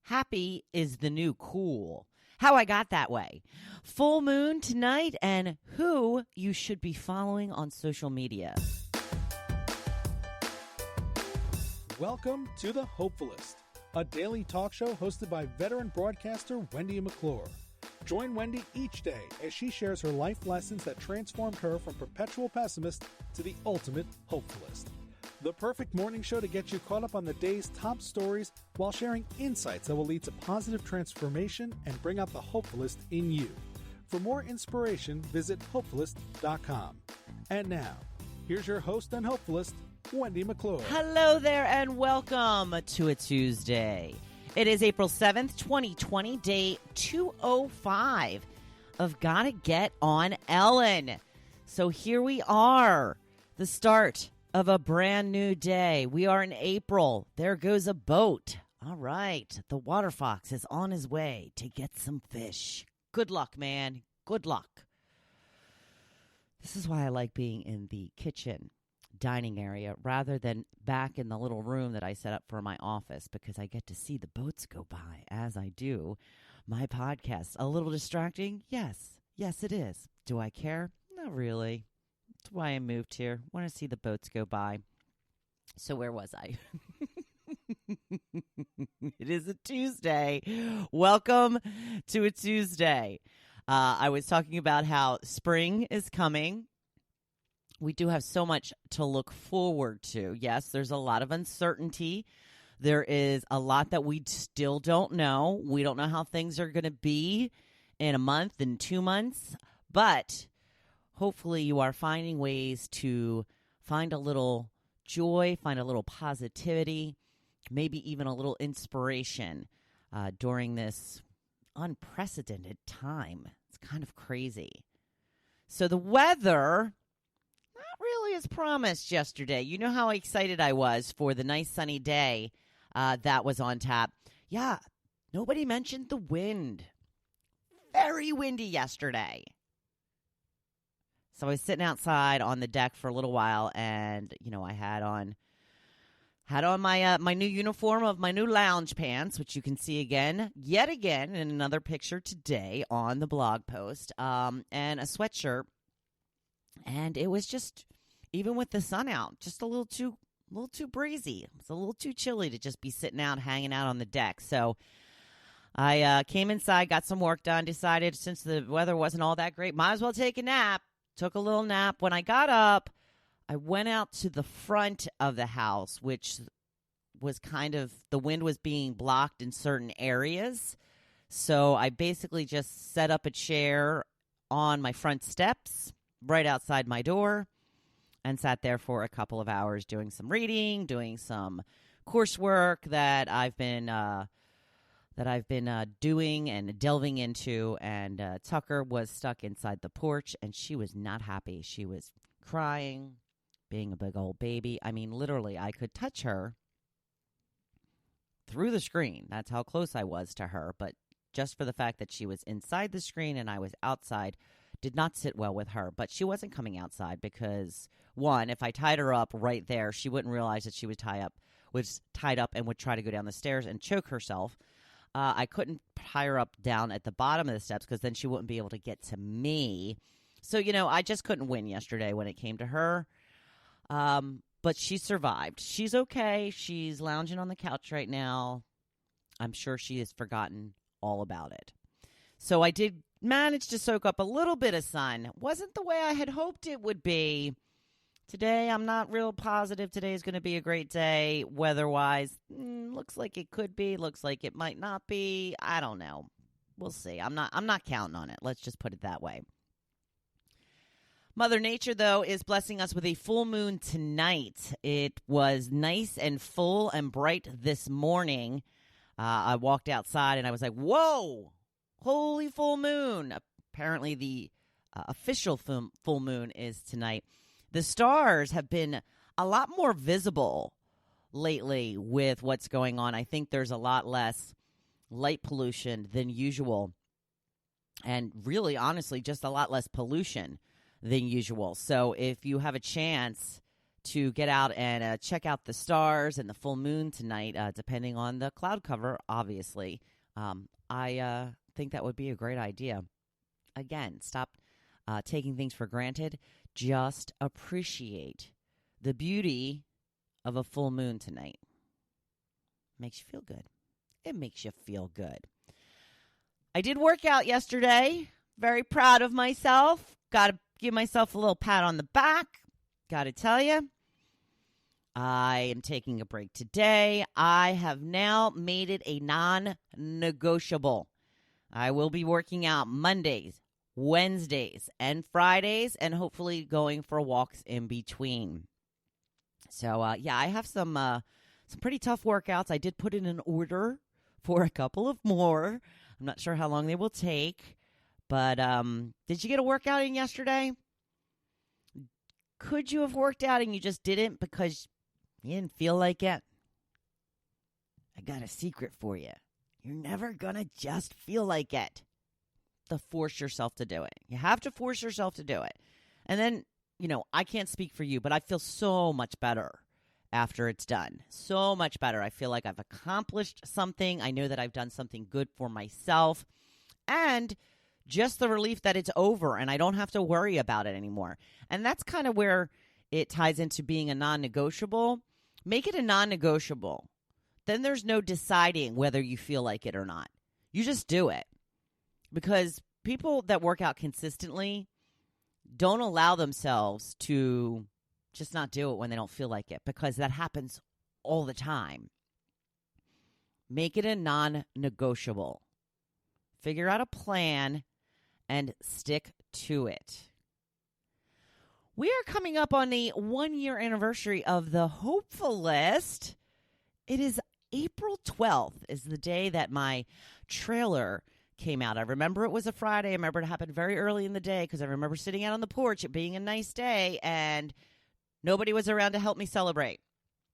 happy is the new cool. How I got that way. Full moon tonight and who you should be following on social media. Welcome to the Hopefulist, a daily talk show hosted by veteran broadcaster Wendy McClure. Join Wendy each day as she shares her life lessons that transformed her from perpetual pessimist to the ultimate hopefulist. The perfect morning show to get you caught up on the day's top stories while sharing insights that will lead to positive transformation and bring out the hopefulist in you. For more inspiration, visit Hopefulist.com. And now, here's your host and hopefulist, Wendy McClure. Hello there and welcome to a Tuesday. It is April 7th, 2020, day 205 of Gotta Get on Ellen. So here we are, the start of a brand new day. We are in April. There goes a boat. All right. The water fox is on his way to get some fish. Good luck, man. Good luck. This is why I like being in the kitchen dining area rather than back in the little room that I set up for my office, because I get to see the boats go by as I do my podcast. A little distracting? Yes. Yes, it is. Do I care? Not really. That's why I moved here. Want to see the boats go by. So where was I? It is a Tuesday. Welcome to a Tuesday. I was talking about how spring is coming. We do have so much to look forward to. Yes, there's a lot of uncertainty. There is a lot that we still don't know. We don't know how things are going to be in a month, in 2 months. But hopefully you are finding ways to find a little joy, find a little positivity, maybe even a little inspiration during this unprecedented time. It's kind of crazy. So the weather, not really as promised yesterday. You know how excited I was for the nice sunny day that was on tap. Yeah, nobody mentioned the wind. Very windy yesterday. So I was sitting outside on the deck for a little while, and I had on my my new uniform of my new lounge pants, which you can see yet again in another picture today on the blog post, and a sweatshirt. And it was just, even with the sun out, just a little too breezy. It's a little too chilly to just be sitting out, hanging out on the deck. So I came inside, got some work done, decided since the weather wasn't all that great, might as well take a nap. Took a little nap. When I got up, I went out to the front of the house, which was the wind was being blocked in certain areas. So I basically just set up a chair on my front steps right outside my door and sat there for a couple of hours doing some reading, doing some coursework that I've been doing and delving into, and Tucker was stuck inside the porch, and she was not happy. She was crying, being a big old baby. I mean, literally, I could touch her through the screen. That's how close I was to her, but just for the fact that she was inside the screen and I was outside did not sit well with her. But she wasn't coming outside because, one, if I tied her up right there, she wouldn't realize that she was tied up and would try to go down the stairs and choke herself. I couldn't tie her up down at the bottom of the steps because then she wouldn't be able to get to me. So, I just couldn't win yesterday when it came to her. But she survived. She's okay. She's lounging on the couch right now. I'm sure she has forgotten all about it. So I did manage to soak up a little bit of sun. Wasn't the way I had hoped it would be. Today, I'm not real positive today is going to be a great day weather-wise. Looks like it could be. Looks like it might not be. I don't know. We'll see. I'm not counting on it. Let's just put it that way. Mother Nature, though, is blessing us with a full moon tonight. It was nice and full and bright this morning. I walked outside and I was like, whoa, holy full moon. Apparently the official full moon is tonight. The stars have been a lot more visible lately with what's going on. I think there's a lot less light pollution than usual. And really, honestly, just a lot less pollution than usual. So if you have a chance to get out and check out the stars and the full moon tonight, depending on the cloud cover, obviously. I think that would be a great idea. Again, stop taking things for granted. Just appreciate the beauty of a full moon tonight. Makes you feel good. It makes you feel good. I did work out yesterday. Very proud of myself. Got to give myself a little pat on the back. Got to tell you, I am taking a break today. I have now made it a non-negotiable. I will be working out Mondays, Wednesdays, and Fridays, and hopefully going for walks in between. So, I have some pretty tough workouts. I did put in an order for a couple of more. I'm not sure how long they will take. But did you get a workout in yesterday? Could you have worked out and you just didn't because you didn't feel like it? I got a secret for you. You're never going to just feel like it. To force yourself to do it. You have to force yourself to do it. And then, I can't speak for you, but I feel so much better after it's done. So much better. I feel like I've accomplished something. I know that I've done something good for myself. And just the relief that it's over and I don't have to worry about it anymore. And that's kind of where it ties into being a non-negotiable. Make it a non-negotiable. Then there's no deciding whether you feel like it or not. You just do it. Because people that work out consistently don't allow themselves to just not do it when they don't feel like it, because that happens all the time. Make it a non-negotiable. Figure out a plan and stick to it. We are coming up on the 1-year anniversary of the Hopefulist. It is April 12th is the day that my trailer came out. I remember it was a Friday. I remember it happened very early in the day because I remember sitting out on the porch, it being a nice day, and nobody was around to help me celebrate.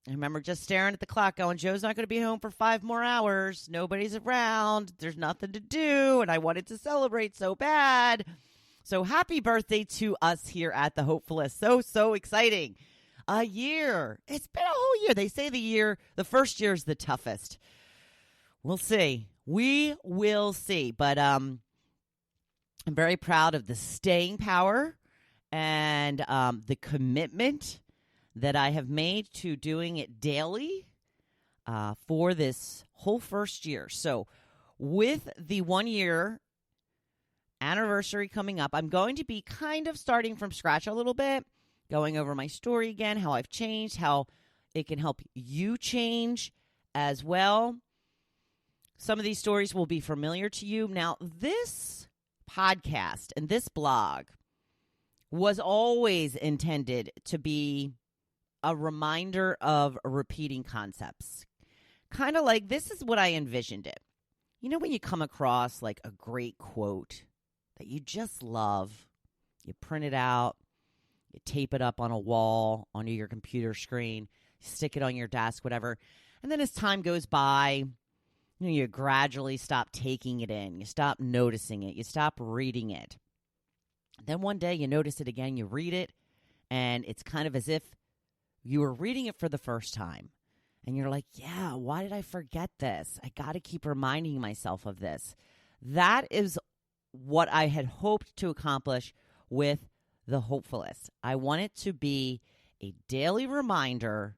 I remember just staring at the clock going, Joe's not going to be home for 5 more hours. Nobody's around. There's nothing to do, and I wanted to celebrate so bad. So happy birthday to us here at the Hopefulist. So exciting. A year. It's been a whole year. They say the first year is the toughest. We'll see. We will see. But I'm very proud of the staying power and the commitment that I have made to doing it daily for this whole first year. So with the 1-year anniversary coming up, I'm going to be kind of starting from scratch a little bit, going over my story again, how I've changed, how it can help you change as well. Some of these stories will be familiar to you. Now, this podcast and this blog was always intended to be a reminder of repeating concepts. Kind of like, this is what I envisioned it. You know when you come across like a great quote that you just love, you print it out, you tape it up on a wall, onto your computer screen, stick it on your desk, whatever. And then as time goes by, you gradually stop taking it in. You stop noticing it. You stop reading it. Then one day you notice it again, you read it, and it's kind of as if you were reading it for the first time. And you're like, yeah, why did I forget this? I got to keep reminding myself of this. That is what I had hoped to accomplish with the Hopefulist. I want it to be a daily reminder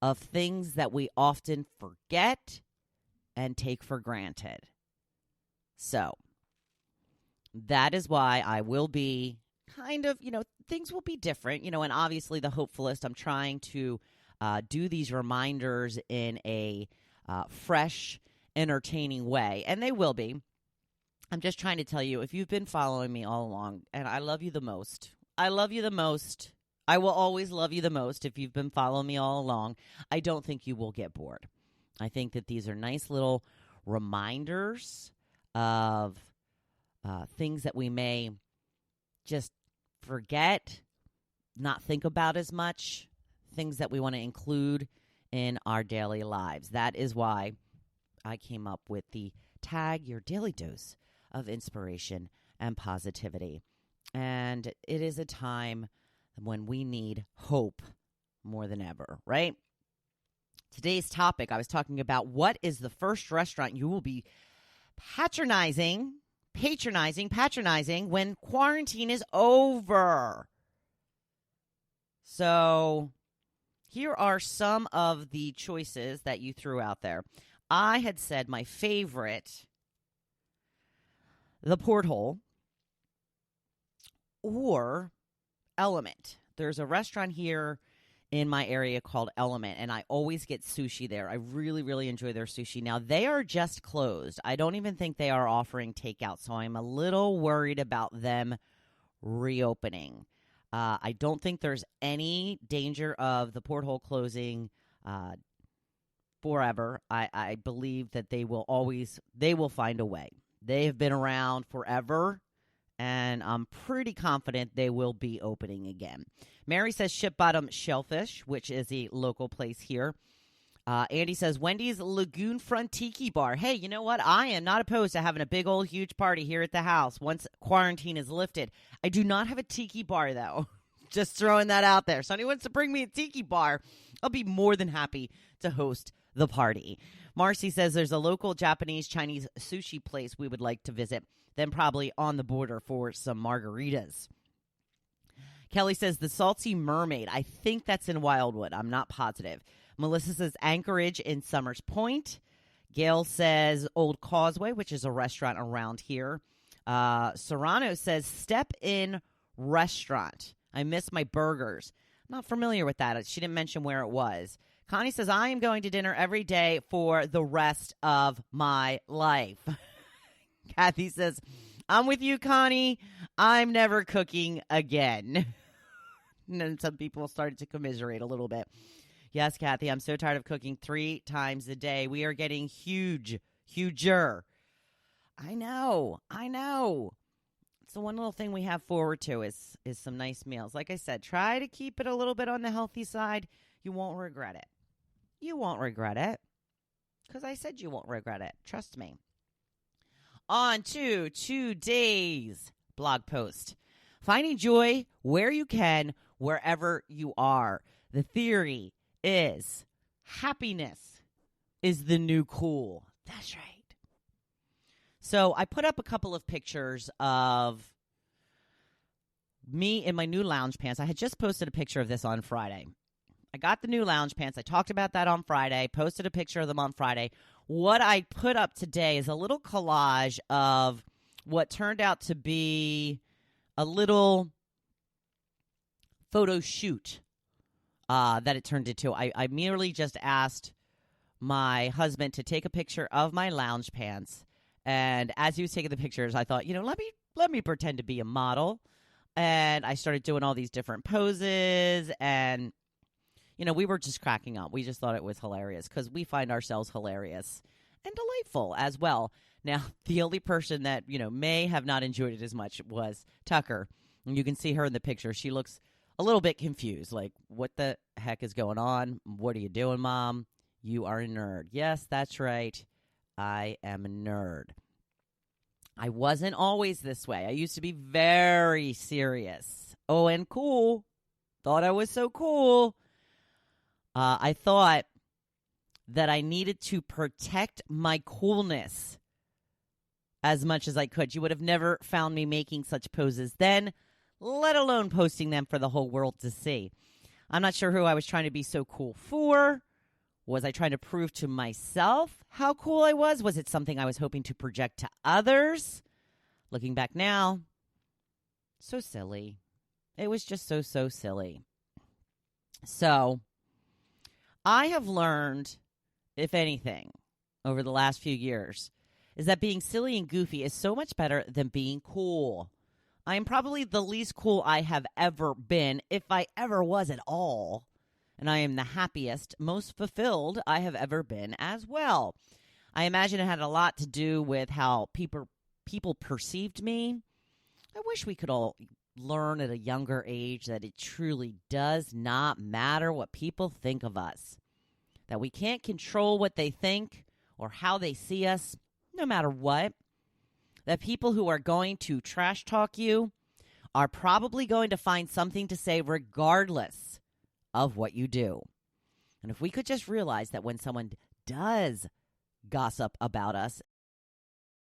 of things that we often forget and take for granted. So that is why I will be kind of, things will be different, and obviously the Hopefulist, I'm trying to do these reminders in a fresh, entertaining way, and they will be. I'm just trying to tell you, if you've been following me all along, and I love you the most. I love you the most. I will always love you the most if you've been following me all along. I don't think you will get bored. I think that these are nice little reminders of things that we may just forget, not think about as much, things that we want to include in our daily lives. That is why I came up with the tag, your daily dose of inspiration and positivity. And it is a time when we need hope more than ever, right? Today's topic, I was talking about what is the first restaurant you will be patronizing when quarantine is over. So here are some of the choices that you threw out there. I had said my favorite, the Porthole or Element. There's a restaurant here in my area called Element, and I always get sushi there. I really, really enjoy their sushi. Now, they are just closed. I don't even think they are offering takeout, so I'm a little worried about them reopening. I don't think there's any danger of the Porthole closing forever. I believe that they will find a way. They have been around forever, and I'm pretty confident they will be opening again. Mary says Ship Bottom Shellfish, which is a local place here. Andy says Wendy's Lagoon Front Tiki Bar. Hey, you know what? I am not opposed to having a big old huge party here at the house once quarantine is lifted. I do not have a tiki bar, though. Just throwing that out there. Somebody wants to bring me a tiki bar, I'll be more than happy to host the party. Marcy says there's a local Japanese Chinese sushi place we would like to visit, then probably on the border for some margaritas. Kelly says the Salty Mermaid. I think that's in Wildwood. I'm not positive. Melissa says Anchorage in Summers Point. Gail says Old Causeway, which is a restaurant around here. Serrano says Step In Restaurant. I miss my burgers. I'm not familiar with that. She didn't mention where it was. Connie says I am going to dinner every day for the rest of my life. Kathy says, I'm with you, Connie. I'm never cooking again. And then some people started to commiserate a little bit. Yes, Kathy, I'm so tired of cooking 3 times a day. We are getting huger. I know. It's the one little thing we have forward to is some nice meals. Like I said, try to keep it a little bit on the healthy side. You won't regret it. You won't regret it. Because I said you won't regret it. Trust me. On to today's blog post. Finding joy where you can, wherever you are. The theory is happiness is the new cool. That's right. So I put up a couple of pictures of me in my new lounge pants. I had just posted a picture of this on Friday. I got the new lounge pants. I talked about that on Friday, posted a picture of them on Friday. What I put up today is a little collage of what turned out to be a little photo shoot that it turned into. I merely just asked my husband to take a picture of my lounge pants. And as he was taking the pictures, I thought, let me pretend to be a model. And I started doing all these different poses. And, we were just cracking up. We just thought it was hilarious because we find ourselves hilarious and delightful as well. Now, the only person that, may have not enjoyed it as much was Tucker. And you can see her in the picture. She looks a little bit confused. Like, what the heck is going on? What are you doing, Mom? You are a nerd. Yes, that's right. I am a nerd. I wasn't always this way. I used to be very serious. Oh, and cool. Thought I was so cool. I thought that I needed to protect my coolness as much as I could. You would have never found me making such poses then, let alone posting them for the whole world to see. I'm not sure who I was trying to be so cool for. Was I trying to prove to myself how cool I was? Was it something I was hoping to project to others? Looking back now, so silly. It was just so silly. So, I have learned, if anything, over the last few years, is that being silly and goofy is so much better than being cool. I am probably the least cool I have ever been, if I ever was at all. And I am the happiest, most fulfilled I have ever been as well. I imagine it had a lot to do with how people perceived me. I wish we could all learn at a younger age that it truly does not matter what people think of us. That we can't control what they think or how they see us, no matter what. That people who are going to trash talk you are probably going to find something to say regardless of what you do. And if we could just realize that when someone does gossip about us